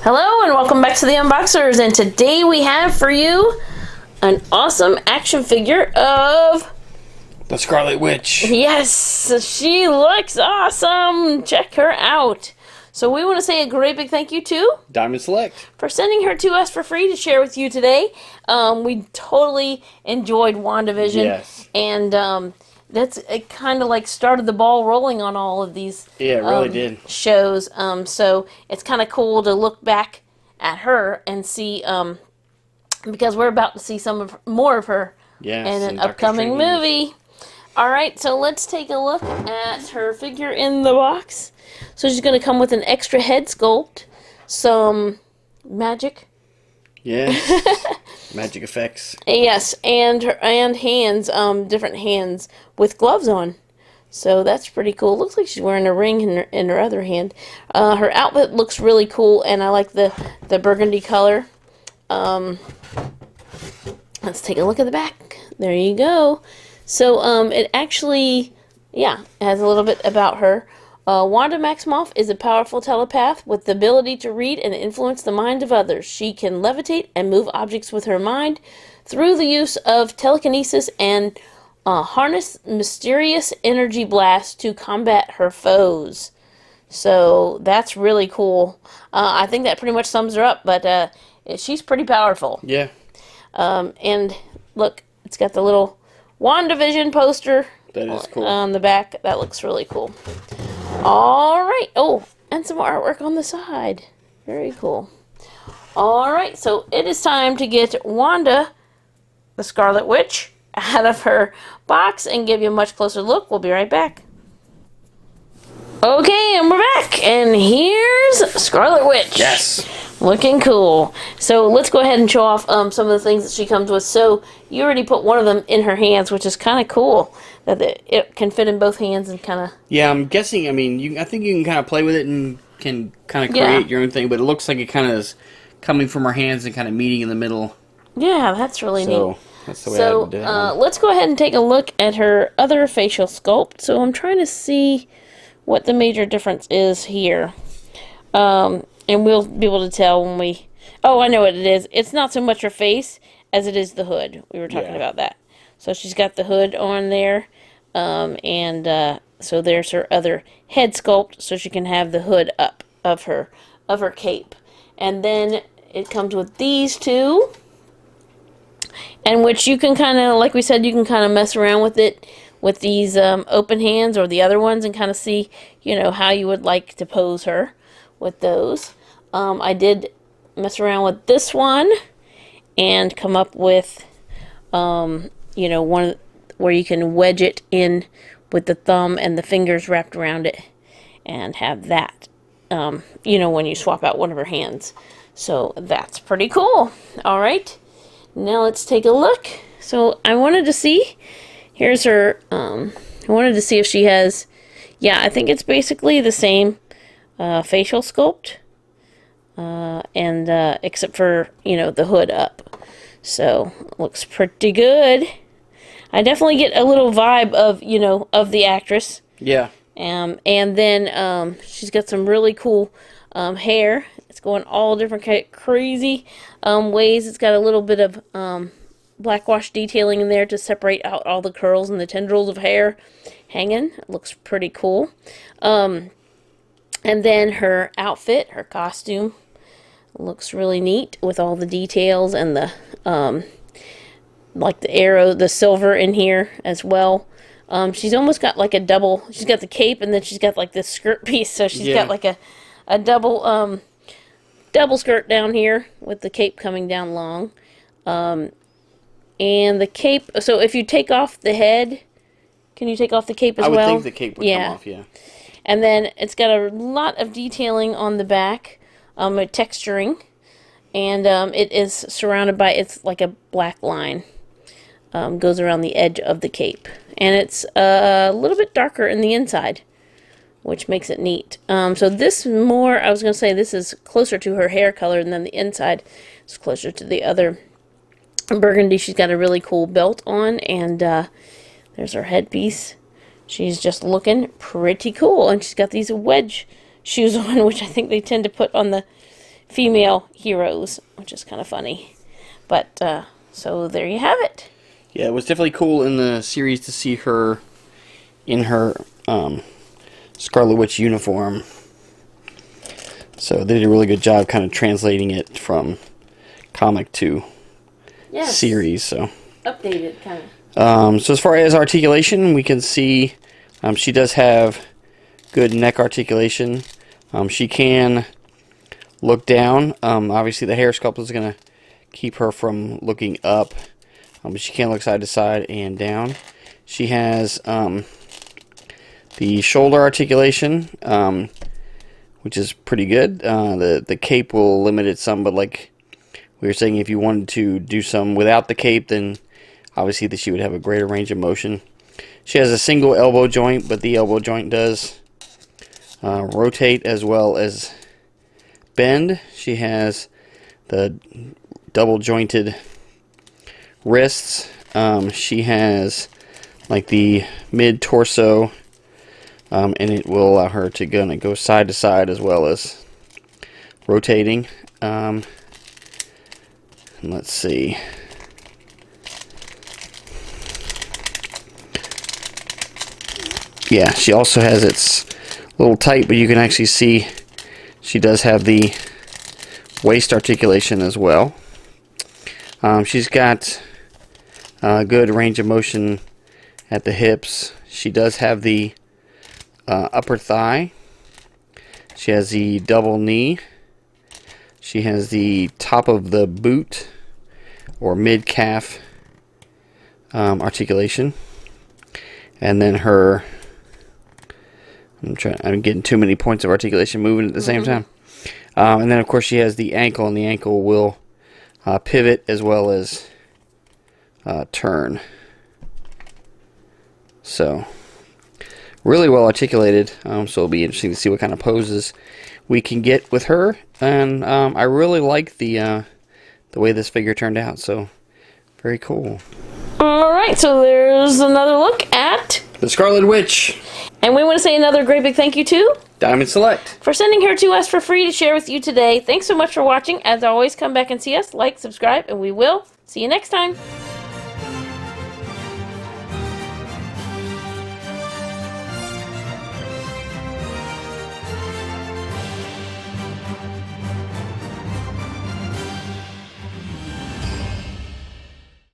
Hello and welcome back to the Unboxers, and today we have for you an awesome action figure of the Scarlet Witch. Yes, she looks awesome. Check her out. So we want to say a great big thank you to Diamond Select for sending her to us for free to share with you today. We totally enjoyed WandaVision. Yes. And that's it, kind of like started the ball rolling on all of these Yeah, it really did. shows. So it's kind of cool to look back at her and see, because we're about to see more of her in an upcoming movie. All right, so let's take a look at her figure in the box. So she's going to come with an extra head sculpt, some magic. Yes. Magic effects. Yes, and hands, different hands with gloves on. So that's pretty cool. Looks like she's wearing a ring in her other hand. Her outfit looks really cool, and I like the burgundy color. Let's take a look at the back. There you go. So it actually, it has a little bit about her. Wanda Maximoff is a powerful telepath with the ability to read and influence the mind of others. She can levitate and move objects with her mind through the use of telekinesis and harness mysterious energy blasts to combat her foes. So that's really cool. I think that pretty much sums her up, but she's pretty powerful. Yeah. And look, it's got the little WandaVision poster. That is cool. On the back. That looks really cool. All right. Oh, and some artwork on the side. Very cool. All right. So it is time to get Wanda, the Scarlet Witch, out of her box and give you a much closer look. We'll be right back. Okay, and we're back. And here's Scarlet Witch. Yes. Looking cool. So let's go ahead and show off some of the things that she comes with. So you already put one of them in her hands, which is kind of cool that it can fit in both hands and kind of. Yeah, I'm guessing. I mean, I think you can kind of play with it and can kind of create your own thing, but it looks like it kind of is coming from her hands and kind of meeting in the middle. Yeah, that's really neat. That's the way I would do it. Let's go ahead and take a look at her other facial sculpt. So I'm trying to see what the major difference is here. And we'll be able to tell when we... Oh, I know what it is. It's not so much her face as it is the hood. We were talking about that. So she's got the hood on there. So there's her other head sculpt, so she can have the hood up of her cape. And then it comes with these two. And which you can kind of, like we said, you can kind of mess around with it with these open hands or the other ones and kind of see, how you would like to pose her with those. I did mess around with this one and come up with, one where you can wedge it in with the thumb and the fingers wrapped around it and have that, when you swap out one of her hands. So that's pretty cool. All right. Now let's take a look. So I wanted to see, here's her, I wanted to see if she has, I think it's basically the same facial sculpt, and except for, the hood up. So looks pretty good. I definitely get a little vibe of, of the actress. Yeah. And then she's got some really cool hair. It's going all different crazy ways. It's got a little bit of black wash detailing in there to separate out all the curls and the tendrils of hair hanging. It looks pretty cool. And then her outfit, her costume, looks really neat with all the details and the like the arrow, the silver in here as well. She's almost got like a double. She's got the cape and then she's got like this skirt piece. So she's got like a double skirt down here with the cape coming down long. And the cape. So if you take off the head, can you take off the cape as well? I would think the cape would come off. Yeah. And then it's got a lot of detailing on the back, texturing, and it is surrounded by, it's like a black line, goes around the edge of the cape. And it's a little bit darker in the inside, which makes it neat. So this more, I was going to say this is closer to her hair color, and then the inside is closer to the other burgundy. She's got a really cool belt on, and there's her headpiece. She's just looking pretty cool. And she's got these wedge shoes on, which I think they tend to put on the female heroes, which is kind of funny. But, so there you have it. Yeah, it was definitely cool in the series to see her in her Scarlet Witch uniform. So they did a really good job kind of translating it from comic to series. So updated, kind of. So as far as articulation, we can see she does have good neck articulation. She can look down. Obviously, the hair sculpt is going to keep her from looking up. But she can look side to side and down. She has the shoulder articulation, which is pretty good. The cape will limit it some, but like we were saying, if you wanted to do some without the cape, then obviously she would have a greater range of motion. She has a single elbow joint, but the elbow joint does rotate as well as bend. She has the double jointed wrists. She has like the mid torso, and it will allow her to go side to side as well as rotating. Let's see. Yeah, she also has it's a little tight, but you can actually see she does have the waist articulation as well. She's got good range of motion at the hips. She does have the upper thigh. She has the double knee. She has the top of the boot or mid calf articulation, and then her. I'm getting too many points of articulation moving at the same time. And then of course she has the ankle, and the ankle will pivot as well as turn. So really well articulated. So it'll be interesting to see what kind of poses we can get with her. And I really like the way this figure turned out. So very cool. Alright, so there's another look at the Scarlet Witch. And we want to say another great big thank you to Diamond Select for sending her to us for free to share with you today. Thanks so much for watching. As always, come back and see us, like, subscribe, and we will see you next time.